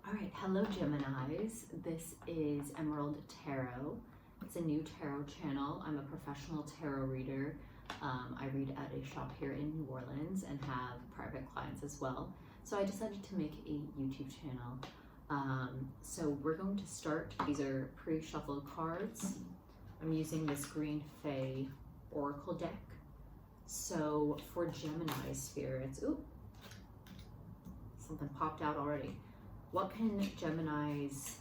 All right, hello Geminis. This is Emerald Tarot. It's a new tarot channel. I'm a professional tarot reader. I read at a shop here in New Orleans and have private clients as well. So I decided to make a YouTube channel. So we're going to start. These are pre-shuffled cards. I'm using this Green Fae Oracle deck. So for Gemini spirits, ooh, something popped out already. What can Geminis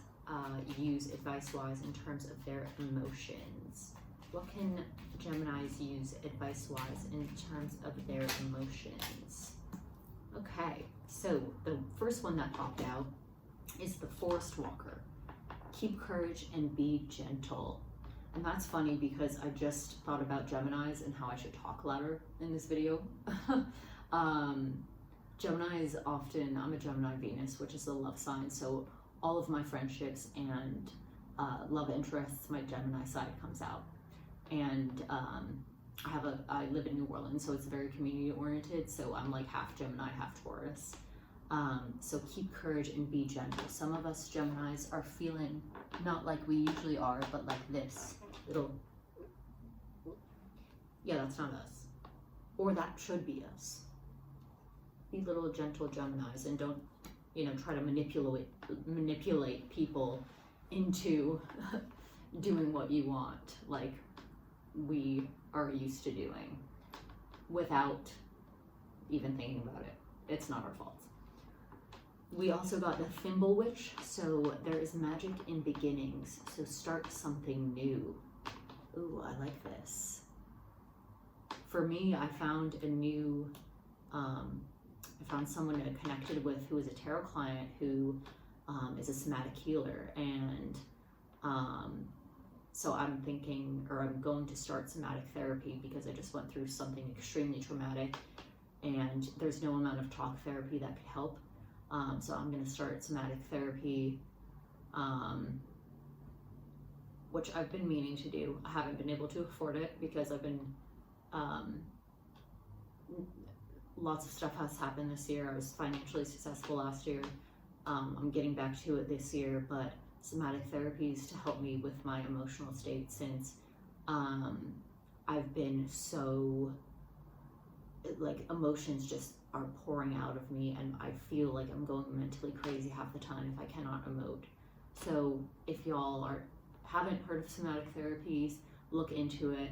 use advice-wise in terms of their emotions? What can Geminis use advice-wise in terms of their emotions? Okay, so the first one that popped out is the Forest Walker. Keep courage and be gentle. And that's funny because I just thought about Geminis and how I should talk louder in this video. Gemini is often, I'm a Gemini Venus, which is a love sign, so all of my friendships and love interests, my Gemini side comes out. And I live in New Orleans, so it's very community oriented, so I'm like half Gemini, half Taurus. So keep courage and be gentle. Some of us Geminis are feeling not like we usually are, but like this. Yeah, that's not us. Or that should be us. Be little gentle Geminis and don't, try to manipulate people into doing what you want, like we are used to doing, without even thinking about it. It's not our fault. We also got the Thimble Witch, so there is magic in beginnings, so start something new. Ooh, I like this. For me, I found a new, I found someone I connected with who is a tarot client who is a somatic healer, and so I'm thinking, or I'm going to start somatic therapy because I just went through something extremely traumatic and there's no amount of talk therapy that could help. So I'm going to start somatic therapy, which I've been meaning to do. I haven't been able to afford it because I've been lots of stuff has happened this year. I was financially successful last year. I'm getting back to it this year, but somatic therapies to help me with my emotional state since I've been so, like, emotions just are pouring out of me and I feel like I'm going mentally crazy half the time if I cannot emote. So if y'all haven't heard of somatic therapies, look into it.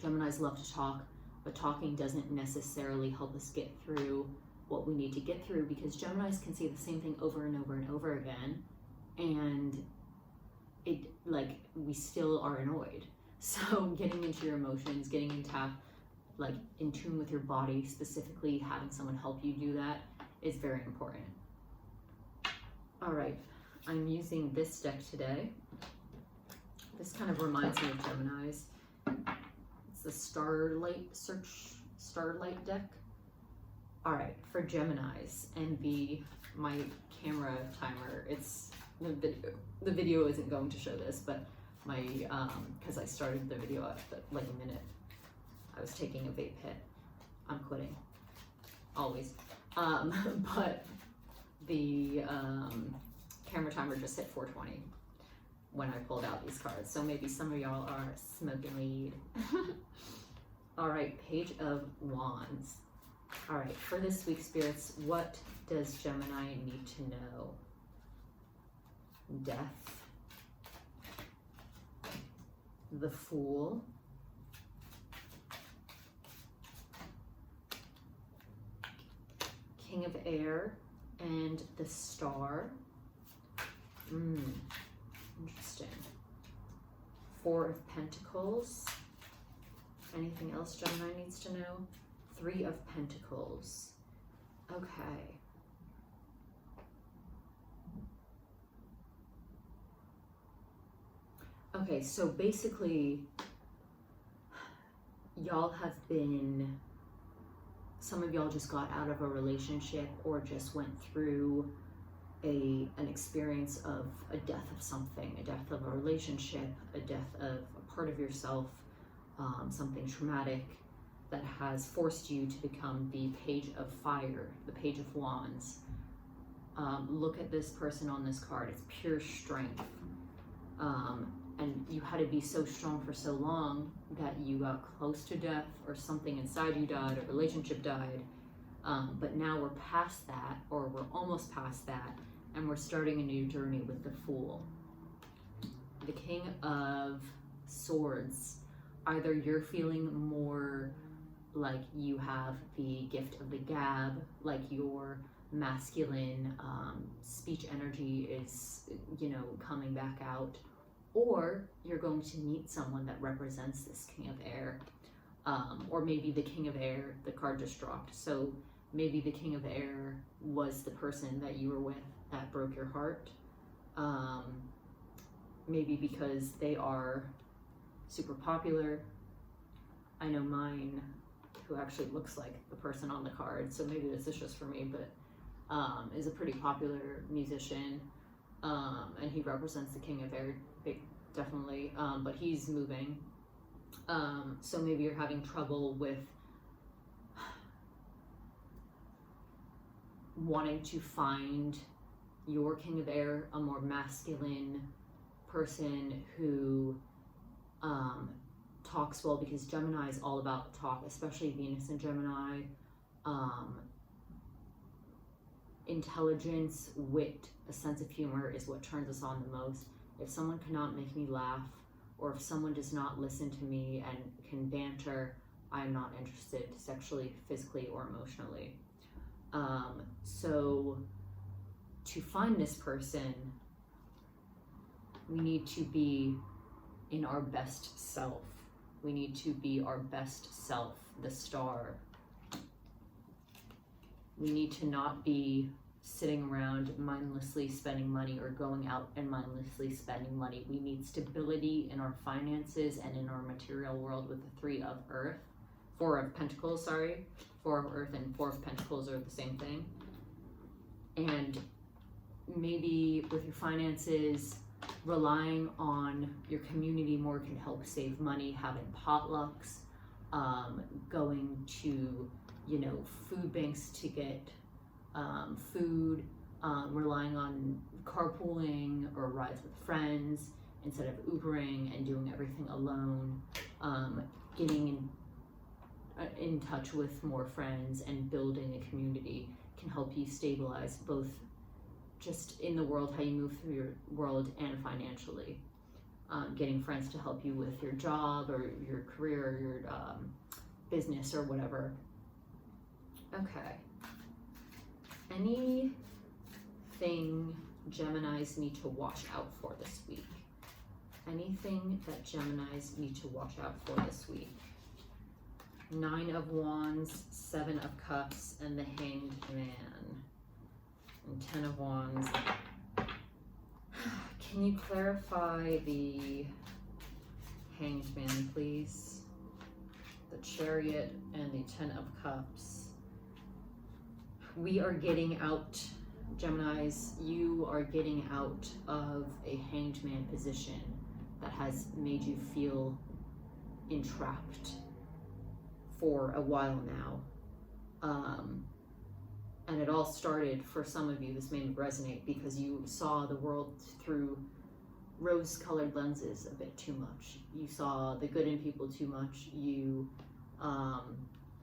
Geminis love to talk, but talking doesn't necessarily help us get through what we need to get through because Geminis can say the same thing over and over and over again, and we still are annoyed. So getting into your emotions, getting in tune with your body, specifically having someone help you do that is very important. All right, I'm using this deck today. This kind of reminds me of Geminis. The Starlight deck. All right, for Geminis, and my camera timer, it's the video isn't going to show this, but my because I started the video at like a minute. I was taking a vape hit. I'm quitting always, but the camera timer just hit 420 when I pulled out these cards, so maybe some of y'all are smoking weed. All right, Page of Wands. All right, for this week, spirits, what does Gemini need to know? Death, the Fool, King of Air, and the Star. Interesting. Four of Pentacles. Anything else Gemini needs to know? Three of Pentacles. Okay. Okay, so basically, y'all have been, some of y'all just got out of a relationship or just went through an experience of a death of something, a death of a relationship, a death of a part of yourself, something traumatic that has forced you to become the Page of Fire, the Page of Wands. Look at this person on this card. It's pure strength. And you had to be so strong for so long that you got close to death, or something inside you died, a relationship died. But now we're past that, or we're almost past that, and we're starting a new journey with the Fool. The King of Swords. Either you're feeling more like you have the gift of the gab, like your masculine speech energy is, you know, coming back out, or you're going to meet someone that represents this King of Air, or maybe the King of Air, the card just dropped, so maybe the King of Air was the person that you were with that broke your heart, maybe because they are super popular. I know mine, who actually looks like the person on the card, so maybe this is just for me, but is a pretty popular musician, and he represents the King of Air, definitely, but he's moving, so maybe you're having trouble with wanting to find your King of Air, a more masculine person who talks well, because Gemini is all about talk, especially Venus and Gemini. Intelligence, wit, a sense of humor is what turns us on the most. If someone cannot make me laugh, or if someone does not listen to me and can banter, I'm not interested sexually, physically, or emotionally. So to find this person, we need to be in our best self. We need to be our best self, the star. We need to not be sitting around mindlessly spending money, or going out and mindlessly spending money. We need stability in our finances and in our material world with the Four of Pentacles, sorry. Four of Earth and Four of Pentacles are the same thing. And maybe with your finances, relying on your community more can help save money. Having potlucks, going to, you know, food banks to get food, relying on carpooling or rides with friends instead of Ubering and doing everything alone, getting in touch with more friends and building a community can help you stabilize both just in the world, how you move through your world, and financially. Getting friends to help you with your job or your career or your business or whatever. Okay. Anything Geminis need to watch out for this week? Anything that Geminis need to watch out for this week? 9 of Wands, 7 of Cups, and the Hanged Man. And 10 of Wands. Can you clarify the Hanged Man, please? The Chariot and the 10 of Cups. We are getting out, Geminis, you are getting out of a Hanged Man position that has made you feel entrapped for a while now. And it all started, for some of you, this may resonate because you saw the world through rose-colored lenses a bit too much. You saw the good in people too much. You,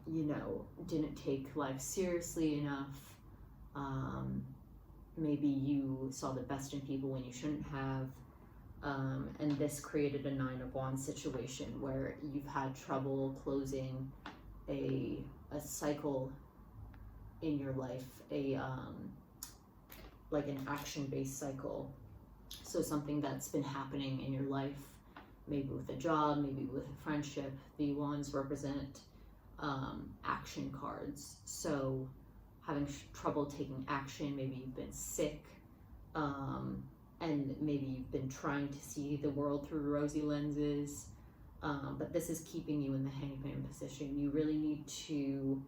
you know, didn't take life seriously enough. Maybe you saw the best in people when you shouldn't have. And this created a 9 of Wands situation where you've had trouble closing a cycle in your life, like an action-based cycle. So something that's been happening in your life, maybe with a job, maybe with a friendship. The Wands represent action cards. So having trouble taking action, maybe you've been sick, and maybe you've been trying to see the world through rosy lenses, but this is keeping you in the hangman position. You really need to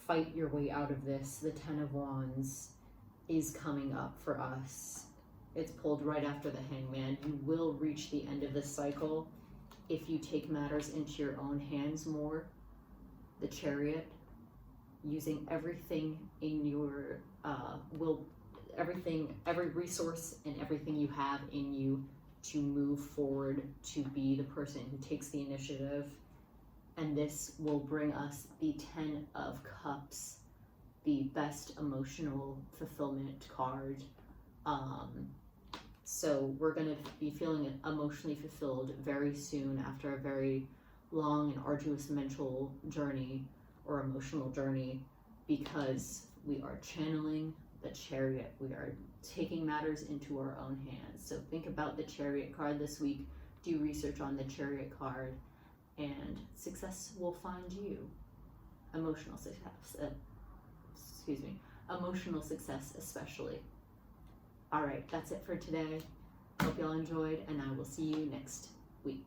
fight your way out of this. The 10 of Wands is coming up for us. It's pulled right after the Hangman. You will reach the end of this cycle if you take matters into your own hands more. The Chariot. using everything in your every resource and everything you have in you to move forward, to be the person who takes the initiative. And this will bring us the 10 of Cups, the best emotional fulfillment card. So we're going to be feeling emotionally fulfilled very soon after a very long and arduous mental journey or emotional journey, because we are channeling the Chariot. We are taking matters into our own hands. So think about the Chariot card this week. Do research on the Chariot card, and success will find you. Emotional success, emotional success especially. All right, that's it for today. Hope y'all enjoyed, and I will see you next week.